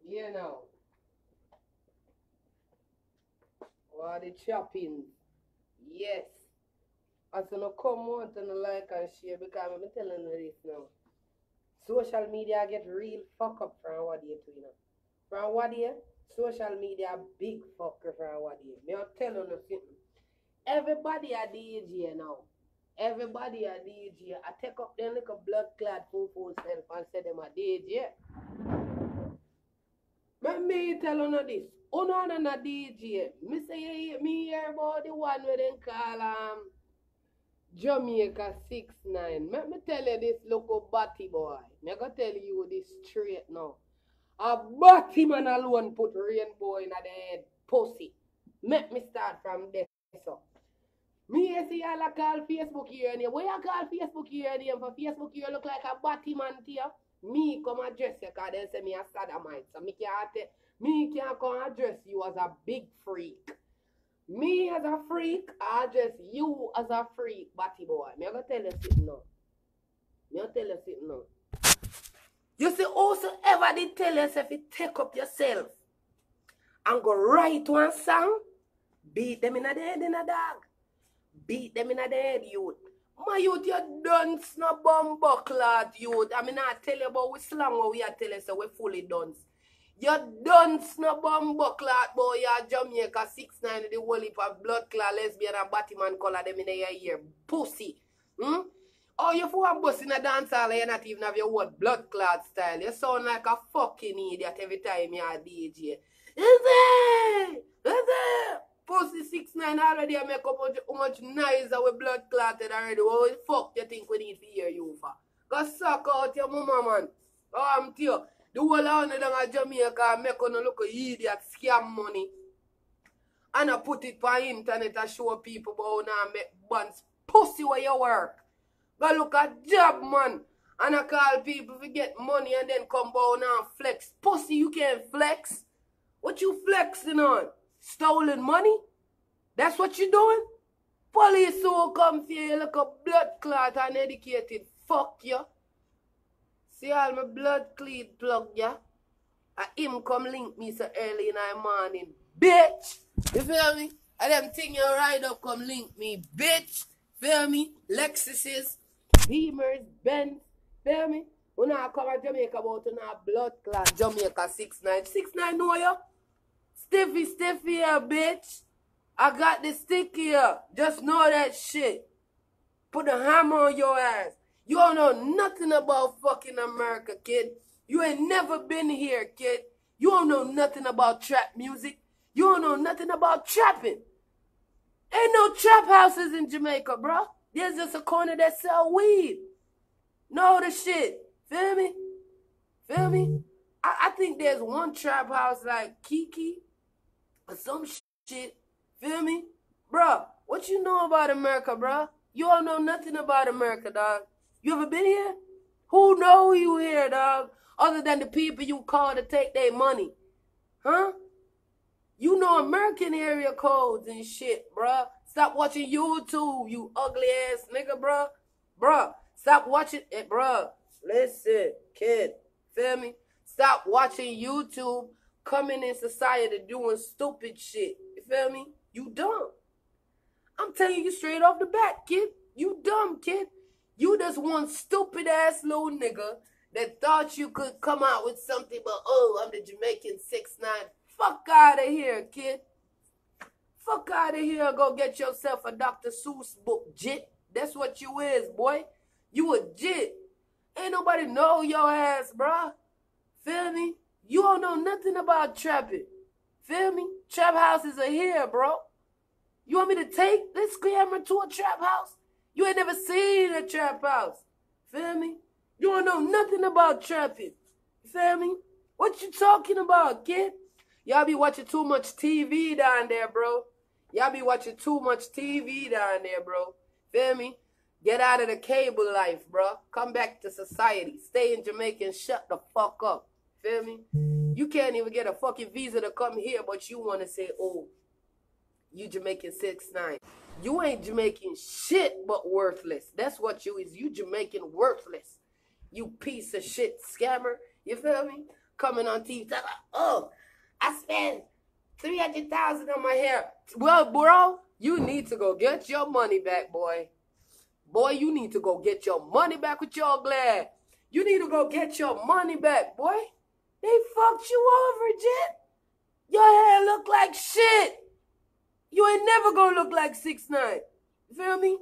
You know, what the chopping. Yes. As you know, come out and like and share because I'm telling you this now. Social media get real fuck up from what you too, you know. From what you, social media big fucker from what you. Me I tell you something. Everybody a DJ now. Everybody a DJ. I take up them little blood clot full self and say them a DJ. Let me tell you this. Uno and a DJ. Me say me hear about the one where they call Jamaica 6 9. Let me tell you this local batty boy. Me gonna tell you this straight now. A batty man alone put rainbow in the head. Pussy. Let me start from there. So. Me see y'all a call Facebook here and here. Where you call Facebook here and here? For Facebook here look like a batty man to you. Me come address you because they say me a sodomite. So me can't come address you as a big freak. Me as a freak, I address you as a freak, batty boy. Me gonna tell you something now. You see, whosoever they tell yourself you take up yourself and go write one song, beat them in the head in a dog. Beat them in the head, youth. My youth, you dunce no bumbo clot, youth. I mean, I tell you about we slang what we are telling you, so we fully dunce. You dunce no bumbo clot, boy. You Jamaica 6 9 the whole heap of blood clot, lesbian and Batman color them in your ear. Pussy. Oh, you for a bus in a dance hall, you not even have your what blood clot style. You sound like a fucking idiot every time you are DJ. Is it? Pussy 6 9 already, I make up how much noise with blood clotted already. What the fuck you think we need to hear you for? Go suck out your mama, man. Oh, I'm tell you. The whole of them Jamaica make on look idiot scam money. And I put it on internet and show people about now make buns pussy where you work. Go look at job, man. And I call people to get money and then come down and flex. Pussy, you can't flex. What you flexing on? Stolen money? That's what you doing? Police who come for you like a blood clot uneducated. Fuck you. See all my blood clean plug, yeah? And him come link me so early in the morning. Bitch! You feel me? And them thing you ride up come link me. Bitch! Feel me? Lexuses, Beamers, Benz. Feel me? When I come to Jamaica about a blood clot Jamaica 6 9. 6 9 know you? Stiffy here, bitch. I got the stick here. Just know that shit. Put a hammer on your ass. You don't know nothing about fucking America, kid. You ain't never been here, kid. You don't know nothing about trap music. You don't know nothing about trapping. Ain't no trap houses in Jamaica, bro. There's just a corner that sell weed. Know the shit. Feel me? Feel me? I think there's one trap house like Kiki or some shit. Feel me? Bruh, what you know about America, bruh? You don't know nothing about America, dog. You ever been here? Who know you here, dog? Other than the people you call to take their money. Huh? You know American area codes and shit, bruh. Stop watching YouTube, you ugly ass nigga, bruh. Bruh, stop watching it, bruh. Listen, kid. Feel me? Stop watching YouTube, coming in society doing stupid shit. You feel me? You dumb. I'm telling you straight off the bat, kid. You dumb, kid. You just one stupid ass little nigga that thought you could come out with something but, oh, I'm the Jamaican 6 9. Fuck out of here, kid. Fuck out of here. Go get yourself a Dr. Seuss book, jit. That's what you is, boy. You a jit. Ain't nobody know your ass, bruh. Feel me? You don't know nothing about trapping. Feel me? Trap houses are here, bro. You want me to take this camera to a trap house? You ain't never seen a trap house. Feel me? You don't know nothing about trapping. Feel me? What you talking about, kid? Y'all be watching too much TV down there, bro. Y'all be watching too much TV down there, bro. Feel me? Get out of the cable life, bro. Come back to society. Stay in Jamaica and shut the fuck up. Feel me? You can't even get a fucking visa to come here, but you want to say, oh, you Jamaican 6 9. You ain't Jamaican shit but worthless. That's what you is. You Jamaican worthless. You piece of shit scammer. You feel me? coming on TV. Like, oh, I spent $300,000 on my hair. Well, bro, you need to go get your money back, boy. Boy, you need to go get your money back with your glad. You need to go get your money back, boy. They fucked you over, Jet. Your hair look like shit. You ain't never gonna look like 6ix9ine. You feel me?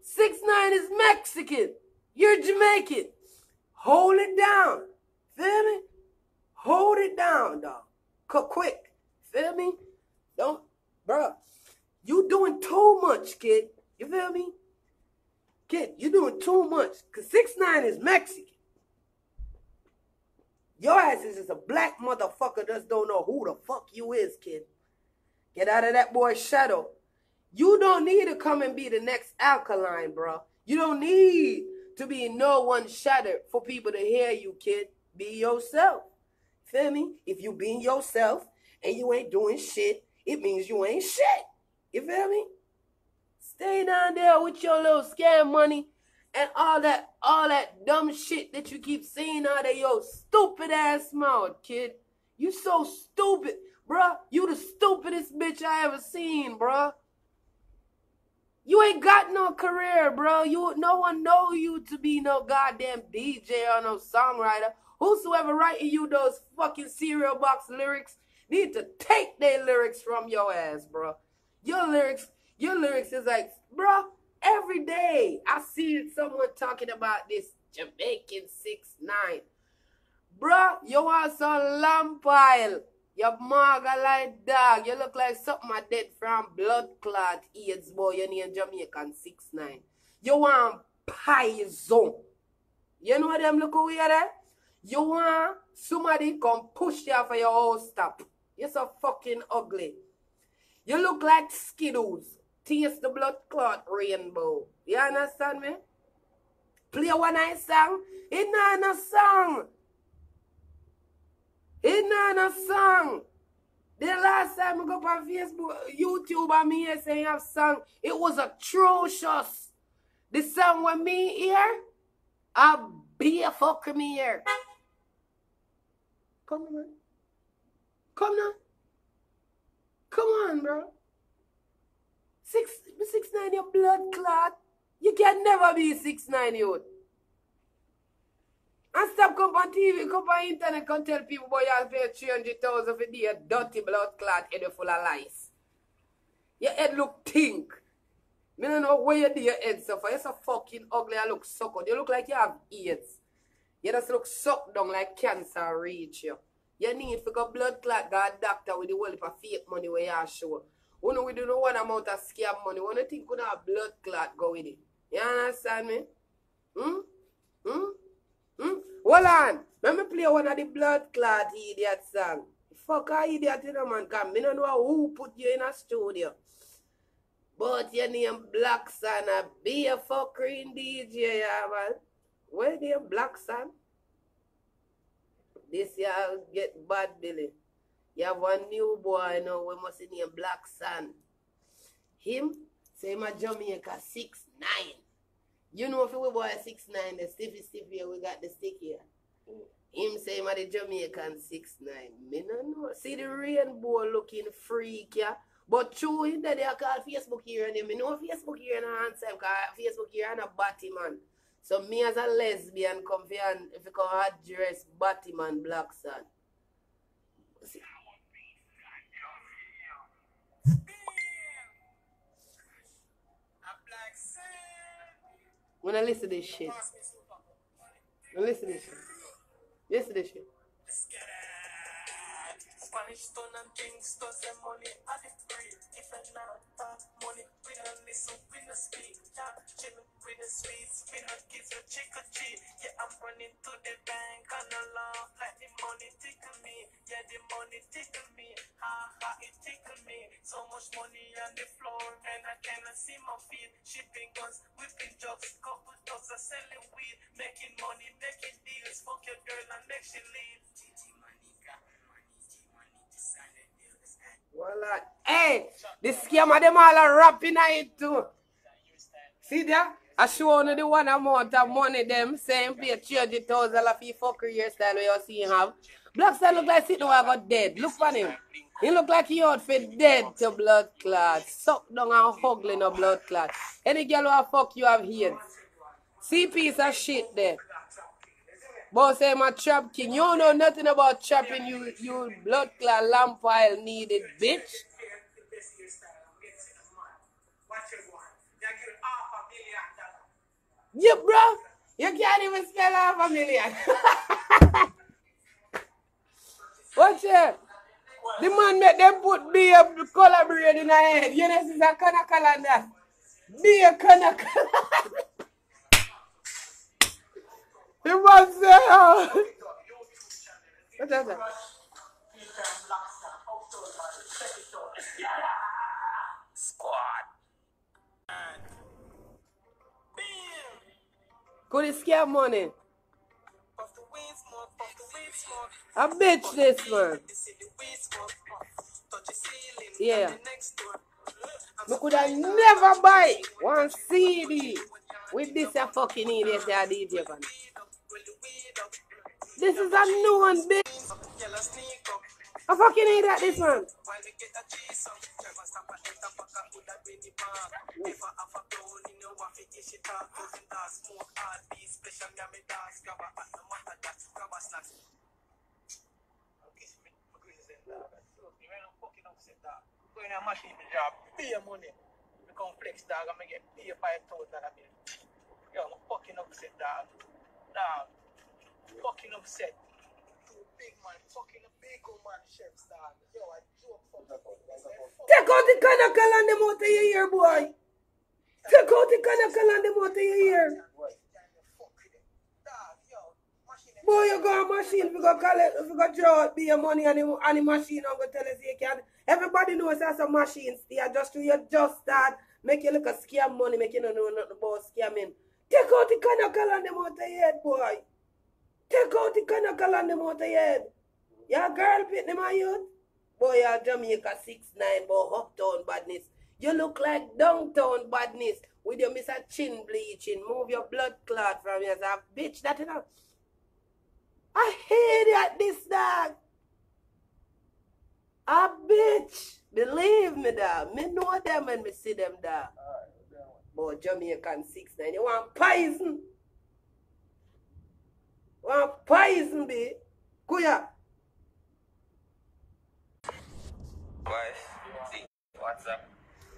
6ix9ine is Mexican. You're Jamaican. Hold it down. Feel me? Hold it down, dog. Quick. Feel me? Don't, bro. You doing too much, kid. You feel me? Kid, you doing too much. Because 6ix9ine is Mexican. Your ass is just a black motherfucker just don't know who the fuck you is, kid. Get out of that boy's shadow. You don't need to come and be the next Alkaline, bro. You don't need to be in no one's shadow for people to hear you, kid. Be yourself. Feel me? If you being yourself and you ain't doing shit, it means you ain't shit. You feel me? Stay down there with your little scam money and all that dumb shit that you keep saying out of your stupid ass mouth, kid. You so stupid, bruh. You the stupidest bitch I ever seen, bruh. You ain't got no career, bro. No one know you to be no goddamn DJ or no songwriter. Whosoever writing you those fucking cereal box lyrics need to take their lyrics from your ass, bro. Your lyrics is like, bro, every day I see someone talking about this Jamaican 6ix9ine. Bro, you want some lamb pile. Your maga like dog. You look like something I did from blood clot AIDS, boy. You need Jamaican 6ix9ine. You want poison. You know them look weird there? You want somebody come push you for your whole stop. You're so fucking ugly. You look like Skittles. Taste the blood clot rainbow. You understand me? Play one nice song. It's not a song. It's not a song. The last time I go up on Facebook, YouTube, and me here saying have song, it was atrocious. The song with me here, a beer fuck me here. Come on, man. Come on. Come on, bro. 6ix9ine, your blood clot. You can never be 6ix9ine, youth. And stop come on TV, come on internet, come tell people boy you have to pay 300,000 for the dirty blood clot head full of lies. Your head look pink. I don't know where you do your head suffer. You're so fucking ugly and look sucked. You look like you have AIDS. You just look sucked down like cancer reach you. You need to go blood clot, go a doctor with the whole heap of fake money where you show. We know we do no one amount of scam money. We don't think we have blood clot go with it. You understand me? Hold on. Let me play one of the blood clot idiot song. Fuck a idiot, you know, man. Cause I don't know who put you in a studio. But your name Black Sun, a be a fucking DJ, yeah, man. Where the Black Sun? This year get bad, Billy. You have one new boy now, we must name Black Sun. Him, say my Jamaica 6ix9ine. You know if we boy 6ix9ine, the stiffy here, we got the stick here. Him say my the Jamaican 6ix9ine. Me no know. See the rainbow looking freak, yeah. But true in that they are called Facebook here and me know Facebook here and answer because Facebook here and a Batman. So me as a lesbian come here and if you come address Batman Black Sun. See. When I listen to this shit. When I listen to this shit. Listen to this shit. Spanish stone and things to say money at the free. If I not money, we don't listen, we don't speak. Yeah, chillin' with the sweets, we don't give you chick or cheat. Yeah, I'm running to the bank and I laugh like the money tickle me. Yeah, the money tickle me. Ha ha, it tickle me. So much money on the floor and I cannot see my feet. Shipping guns, whipping drugs, couple dogs are selling weed. Making money, making deals. Fuck your girl and make she leave. Voila. Hey, the scammer them all are rapping at it too. See that? I show you the one amount of money them saying pay 300,000 for fuckery hairstyle where you see him have. Blackstar look like sitting where I got dead. Look for him. He look like he outfit dead to blood clot. Suck down and ugly no blood clot. Any girl who fuck you have here. See piece of shit there. Boss say my trap king. You don't know nothing about trapping, you blood clot lamp pile needed bitch. Yeah, bro. You can't even spell $500,000. Watch it. The man make them put beer collaborate in her head. You know, this is a kind of calendar. Beer kind of calendar. The man say, oh. What's that? Squad. Could it scare money? I bitch this man. Yeah. We could have never buy one CD with this a fucking idiot that DJ man. This is a new one, bitch. I fucking idiot this one. Going a machine job, pay money. Become flex dog and I get pay 5,000 a bill. Yo, I'm fucking upset dog. Dog. Fucking upset. Too big man, fucking a big old man chefs dog. Yo, I joke for the take out the canacal and them out of your ear, boy. Take out the canacal and them out of your ear. Boy, you got a machine, if you go collect, if you go draw out, be your money and the machine I'm going to tell us you can. Everybody knows that's a machine. They just you just start, make you look a scam money, make you not know nothing about scamming. Take out the canacal and them out of your head, boy. Take out the canacal and them out of your head. Your girl pit them on youth. Boy, you're Jamaica 6'9", boy, uptown badness. You look like downtown badness with your Mr. Chin bleaching. Move your blood clot from you as a bitch, that you know. I hate it at this dog. A bitch. Believe me, dog. Me know them when me see them, dog. But Jamaican 6'9", you want poison? Want poison, be? Kuya. What's up?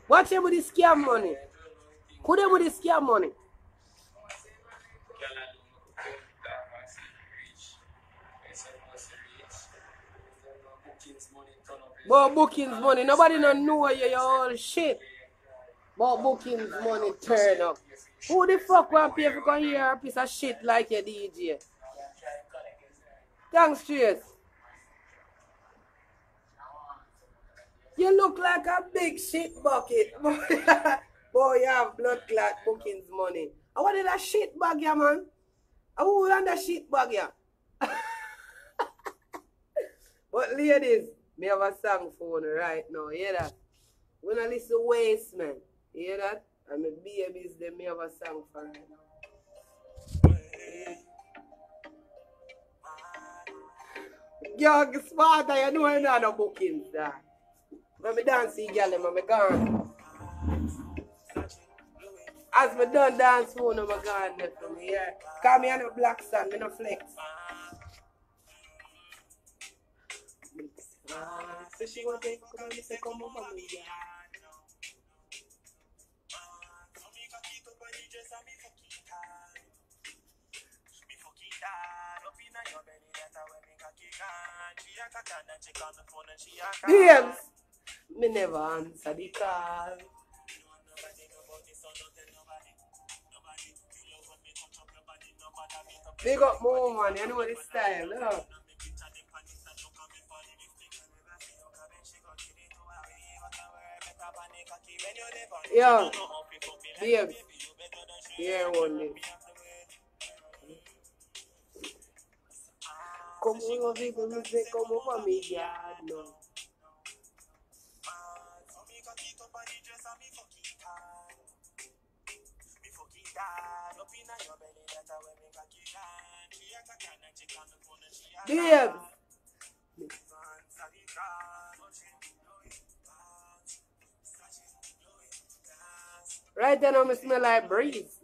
Watch him with the scam money. Could him with the scam money. But bookings money, nobody don't know you, your whole shit. But bookings money turn up. Who the fuck want pay if you can hear a piece of shit like your DJ? Thanks, Trace. You look like a big shit bucket. Boy, you have blood clot bookings money. I wanted a shit bag, yeah, man. I want a shit bag, yeah. But ladies, me have a song for you right now, hear that? When I listen to Waste, man, hear that? And my babies, they me have a song for right now. Yo, smarter, you know I know no bookings, that. When I dance, girl, I'm gone. As me done dance phone, I'm gone left from me, yeah. Cause me no black sun, me no flex. So she want to come and say, come over me, yeah. Babes, me never answer the call. Big up more man, you know the style, huh? Yo, babes, here one day. Come over, people, me say come over me yard now. Babes, Right then, I smell like breeze.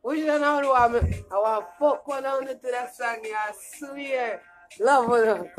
Which one I want to fuck one on to that song, I swear. Love one.